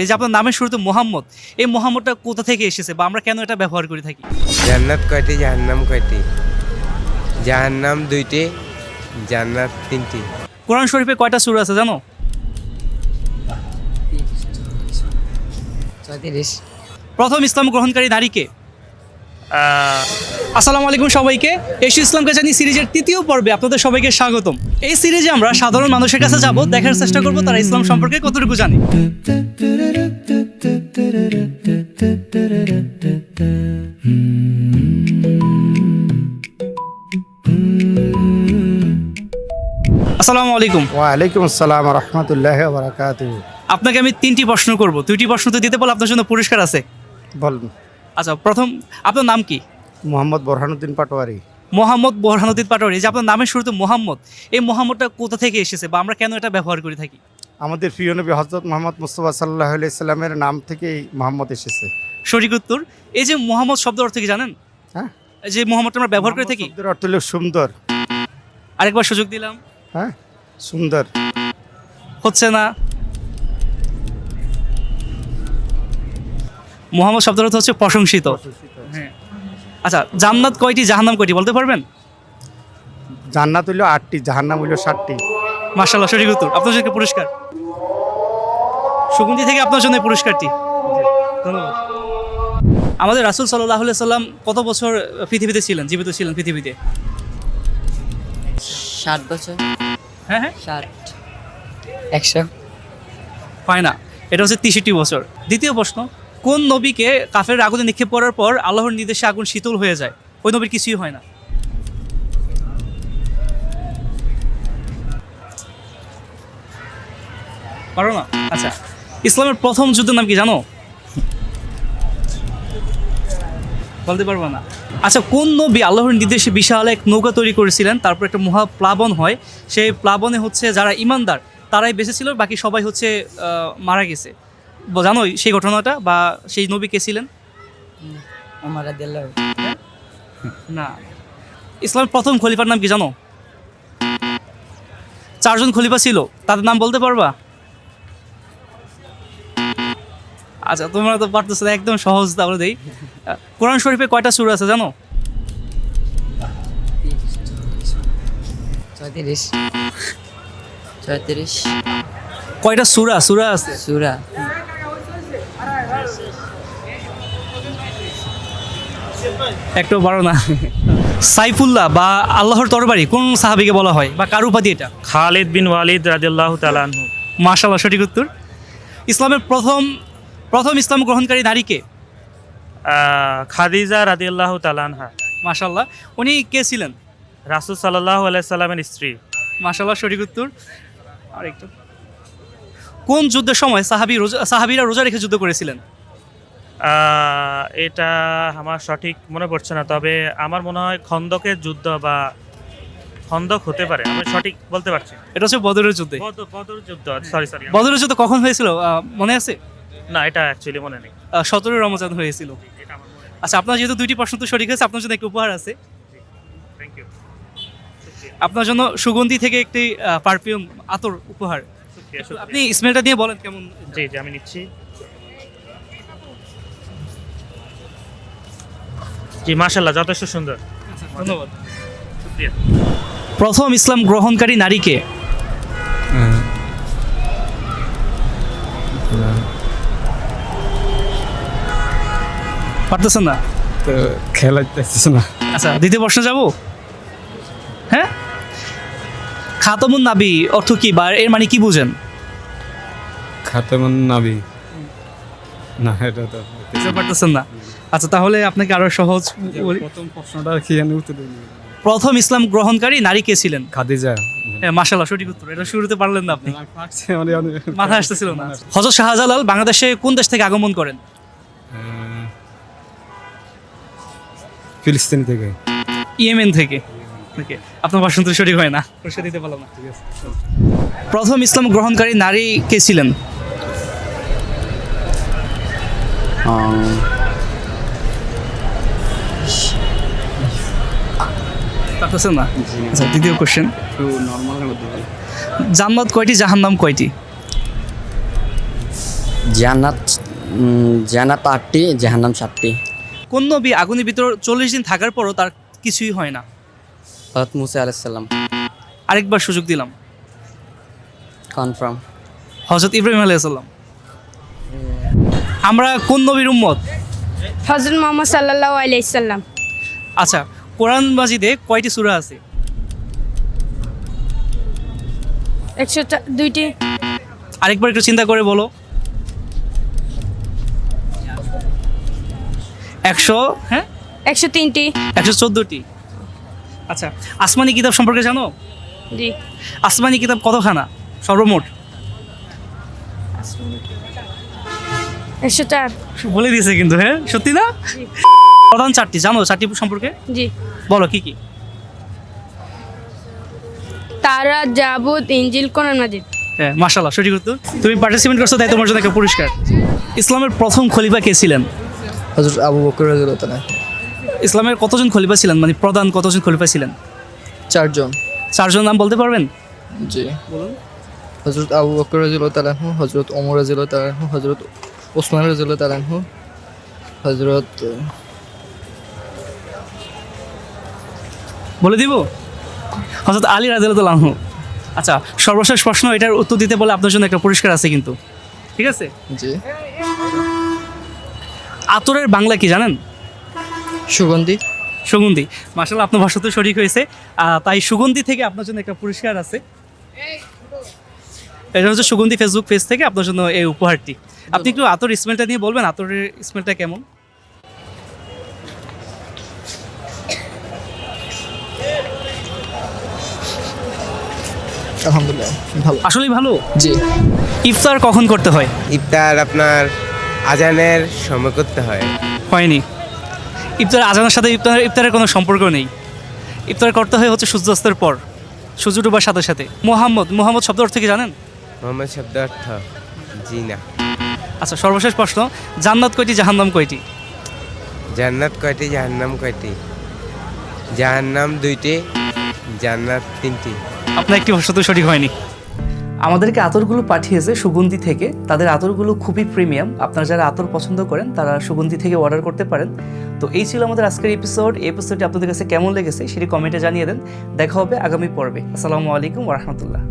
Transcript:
এই যে আপনার নামের শুরুতে মোহাম্মদ, এই মোহাম্মদটা কোথা থেকে এসেছে বা আমরা কেন এটা ব্যবহার করে থাকি? জান্নাত কয়টি জাহান্নাম কয়টি? জাহান্নাম দুইটি, জান্নাত তিনটি। কোরআন শরীফে কয়টা সূরা আছে জানো? 34। প্রথম ইসলাম গ্রহণকারী নারী কে? আসসালামু আলাইকুম সবাইকে। এশিয়া ইসলামকে জানি সিরিজের তৃতীয় পর্বে আপনাদের সবাইকে স্বাগতম। এই সিরিজে আমরা সাধারণ মানুষের কাছে যাব, দেখার চেষ্টা করব তারা ইসলাম সম্পর্কে কতটুকু জানে। আসসালামু আলাইকুম। ওয়ালাইকুম আসসালাম রহমতুল্লাহ বারাকাতুহু। আপনাকে আমি তিনটি প্রশ্ন করব, দুইটি প্রশ্ন তো দিতে পারলে আপনার জন্য পুরস্কার আছে। বলুন। আচ্ছা, প্রথম, আপনার নাম কি? মোহাম্মদ বোরহানুদ্দিন পাটোয়ারি। মোহাম্মদ বোরহানুদ্দিন পাটোয়ারি। এই যে আপনার নামের শুরুতে মোহাম্মদ, এই মোহাম্মদটা কোথা থেকে এসেছে বা আমরা কেন এটা ব্যবহার করে থাকি? আমাদের প্রিয় নবী হযরত মুহাম্মদ মুস্তাফা সাল্লাল্লাহু আলাইহি সাল্লামের নাম থেকেই মোহাম্মদ এসেছে। সঠিক উত্তর। এই যে মোহাম্মদ শব্দ অর্থ কি জানেন? হ্যাঁ, এই যে মোহাম্মদটা আমরা ব্যবহার করে থাকি। শব্দের অর্থ হলো সুন্দর। আরেকবার সুযোগ দিলাম। হ্যাঁ, সুন্দর। হচ্ছে না। মোহাম্মদ শব্দের অর্থ হচ্ছে প্রশংসিত। হ্যাঁ। আচ্ছা, জান্নাত কয়টি জাহান্নাম কয়টি বলতে পারবেন? জান্নাত হইল 8টি, জাহান্নাম হইল 7টি। মাশাআল্লাহ, সঠিক উত্তর। আপনার জন্য পুরস্কার, সুগন্ধি থেকে আপনার জন্য এই পুরস্কারটি। ধন্যবাদ। আমাদের রাসূল সাল্লাল্লাহু আলাইহি সাল্লাম কত বছর পৃথিবীতে ছিলেন, জীবিত ছিলেন পৃথিবীতে? 60 বছর। হ্যাঁ হ্যাঁ, 60 100। হয় না, এটা হচ্ছে 63 বছর। দ্বিতীয় প্রশ্ন, কোন নবীকে কাফের আগুনে নিক্ষেপ করার পর আল্লাহর নির্দেশে আগুন শীতল হয়ে যায়? ওই নবীর কিছুই হয় না। পারো না? আচ্ছা, ইসলামের প্রথম যুদ্ধের নাম কি জানো? বলতে পারবো না। আচ্ছা, কোন নবী আল্লাহর নির্দেশে বিশাল এক নৌকা তৈরি করেছিলেন, তারপর একটা মহা প্লাবন হয়, সেই প্লাবনে হচ্ছে যারা ইমানদার তারাই বেঁচে ছিল, বাকি সবাই হচ্ছে মারা গেছে। জানো সেই ঘটনাটা বা সেই নবী কে ছিলেন? ওমর রাদিয়াল্লাহু। না। ইসলামের প্রথম খলিফার নাম কি জানো? 4 জন খলিফা ছিল, তাদের নাম বলতে পারবা? আচ্ছা, তোমরা তো পারতেছো না, একদম সহজ। তাহলে দেই, কোরআন শরীফে কয়টা সূরা আছে জানো? 34 কয়টা সূরা আছে? সূরা। একটু পারো না। সাইফুল্লাহ বা আল্লাহর তরবারি কোন সাহাবীকে বলা হয় বা কার উপাধি এটা? খালিদ বিন ওয়ালিদ রাদিয়াল্লাহু তাআলা আনহু। মাশাআল্লাহ, সঠিক উত্তর। ইসলামের প্রথম ইসলাম গ্রহণকারী নারী কে? খাদিজা রাদিয়াল্লাহু তাআলা আনহা। মাশাআল্লাহ, উনি কে ছিলেন? রাসূল সাল্লাল্লাহু আলাইহি সাল্লামের স্ত্রী। মাশাআল্লাহ, সঠিক উত্তর। আরেকটু, কোন যুদ্ধের সময় সাহাবীরা রোজা রেখে যুদ্ধ করেছিলেন? এটা আমার সঠিক মনে পড়ছে না, তবে আমার মনে হয় খন্দকের যুদ্ধ বা খন্দক হতে পারে, আমি সঠিক বলতে পারছি না। এটা হচ্ছে বদরের যুদ্ধে। বদর যুদ্ধ, সরি। বদরের যুদ্ধ কখন হয়েছিল মনে আছে? না, এটা অ্যাকচুয়ালি মনে নেই। 17 রমজান হয়েছিল। এটা আমার মনে নেই। আচ্ছা, আপনার যেহেতু দুইটি প্রশ্ন তো সঠিক হয়েছে, আপনার জন্য একটি উপহার আছে। Thank you. আপনার জন্য সুগন্ধি থেকে একটি পারফিউম আতর উপহার। আপনি স্মেলটা দিয়ে বলেন কেমন। জি জি, আমি নিচ্ছি। জি, মাশাআল্লাহ, যথেষ্ট সুন্দর। ধন্যবাদ। শুকরিয়া। প্রথম ইসলাম গ্রহণকারী নারী কে? পারতেছেন না? তো খেলাইতেছে না। আচ্ছা, দ্বিতীয় প্রশ্ন যাব। হ্যাঁ, খাতামুন নাবী অর্থ কি বা এর মানে কি বুঝেন? খাতামুন নাবী, না এটা তো বুঝতে পারতেছেন না। আচ্ছা, তাহলে আপনাকে আরো সহজ বলি। প্রথম প্রশ্নটা কি আমি উত্তর দিই। প্রথম ইসলাম গ্রহণকারী নারী কে ছিলেন? খাদিজা। হ্যাঁ, মাশাআল্লাহ, সঠিক উত্তর। এটা শুরুতে পারলেন না আপনি, আমি পারছি, মানে মাথা আসতেছিল না। হযরত শাহজালাল বাংলাদেশে কোন দেশ থেকে আগমন করেন? ফিলিস্তিন থেকে। ইয়েমেন থেকে। ওকে, আপনার প্রশ্ন তো সঠিক হয় না, পুরস্কার দিতে পারলাম না। ঠিক আছে। প্রথম ইসলাম গ্রহণকারী নারী কে ছিলেন? পারতেছেন না? আচ্ছা, দ্বিতীয় কোশ্চেন, নর্মালের মধ্যে জান্নাত কয়টি জাহান্নাম কয়টি? জান্নাত জান্নাত 8টি, জাহান্নাম 7টি। কোন নবী আগুনের ভিতর 40 দিন থাকার পরও তার কিছুই হয় না? হযরত মুসা আলাইহিস সালাম। আরেকবার সুযোগ দিলাম। কনফার্ম। হযরত ইব্রাহিম আলাইহিস সালাম। আমরা কোন নবীর উম্মত? হযরত মুহাম্মদ সাল্লাল্লাহু আলাইহি সাল্লাম। আচ্ছা, কোরআন মাজিদে কয়টি সূরা আছে? 102টি। আরেকবার একটু চিন্তা করে বলো। 103টি। 114টি। আচ্ছা, আসমানি কিতাব সম্পর্কে জানো? জি। আসমানি কিতাব কতখানা সর্বমোট? 104। বলে দিয়েছে কিন্তু, হ্যাঁ সত্যি না? প্রধান 4টি জানো? 4টি সম্পর্কে জি। বলো কি কি? তারা, জাবুত, ইনজিল, কোরআন মাজিদ। হ্যাঁ, মাশাআল্লাহ, সঠিক উত্তর। তুমি পার্টিসিপেট করছো, তাই তোমার জন্য একটা পুরস্কার। ইসলামের প্রথম খলিফা কে ছিলেন? হযরত আবু বকর রাদিয়াল্লাহু তাআলা। ইসলামের কতজন খলিফা ছিলেন, মানে প্রধান কতজন খলিফা ছিলেন? 4 জন। 4 জন নাম বলতে পারবেন? জি। বলুন। হযরত আবু বকর রাদিয়াল্লাহু তাআলা, হযরত ওমর রাদিয়াল্লাহু তাআলা, হযরত ওসমান রাদিয়াল্লাহু তাআলা, হযরত বলে দিব? হযরত আলী রাদিয়াল্লাহু আনহু। আচ্ছা, সর্বশেষ প্রশ্ন, এটার উত্তর দিতে বলে আপনার জন্য একটা পুরস্কার আছে কিন্তু, ঠিক আছে? জি। আতরের বাংলা কি জানেন? সুগন্ধি। সুগন্ধি। মাশাআল্লাহ, আপনার ভাষা তো সঠিক হয়েছে। তাই সুগন্ধি থেকে আপনার জন্য একটা পুরস্কার আছে। এটা হচ্ছে সুগন্ধি ফেসবুক পেজ থেকে আপনার জন্য এই উপহারটি। আপনি একটু আতর স্মেলটা নিয়ে বলবেন, আতরের স্মেলটা কেমন? আলহামদুলিল্লাহ ভালো। আসলেই ভালো। জি। ইফতার কখন করতে হয়? ইফতার আপনার আজানের সময় করতে হয়। হয়নি। ইফতার আজানের সাথে ইফতারের কোনো সম্পর্ক নেই। ইফতার করতে হয় হচ্ছে সূর্যাস্তের পর, সূর্য ডোবার সাথে সাথে। মোহাম্মদ শব্দ অর্থ কি জানেন? মোহাম্মদ শব্দ অর্থ জি না। আচ্ছা, সর্বশেষ প্রশ্ন, জান্নাত কয়টি, জাহান্নাম কয়টি? জান্নাত কয়টি, জাহান্নাম কয়টি? জাহান্নাম 2টি, জান্নাত 3টি। আপনার একটি ভাষা তো সঠিক হয়নি। আমাদেরকে আতরগুলো পাঠিয়েছে সুগন্ধি থেকে। তাদের আতরগুলো খুবই প্রিমিয়াম। আপনারা যারা আতর পছন্দ করেন তারা সুগন্ধি থেকে অর্ডার করতে পারেন। তো এই ছিল আমাদের আজকের এপিসোড। এই এপিসোডটি আপনাদের কাছে কেমন লেগেছে সেটি কমেন্টে জানিয়ে দেন। দেখা হবে আগামী পর্বে। আসসালামু আলাইকুম ওয়া রাহমাতুল্লাহ।